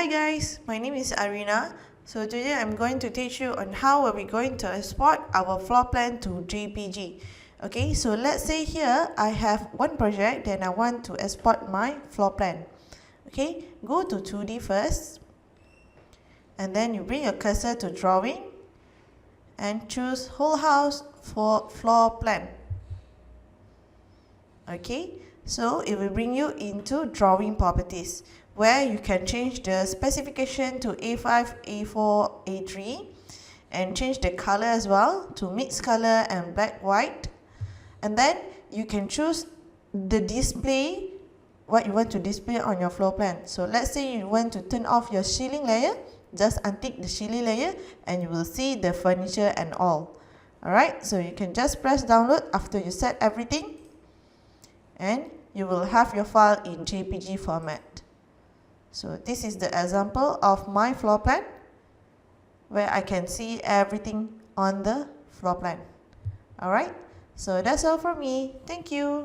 Hi guys, my name is Arina. So today I'm going to teach you on how are we going to export our floor plan to JPG. Okay, so let's say here I have one project and I want to export my floor plan. Okay, go to 2D first and then you bring your cursor to drawing and choose whole house for floor plan. Okay, so it will bring you into drawing properties, where you can change the specification to A5, A4, A3 and change the color as well to mixed color and black white. And then you can choose the display, what you want to display on your floor plan. So let's say you want to turn off your ceiling layer, just untick the ceiling layer and you will see the furniture and all. Alright, so you can just press download after you set everything and you will have your file in JPG format. So this is the example of my floor plan where I can see everything on the floor plan. Alright, so that's all from me. Thank you.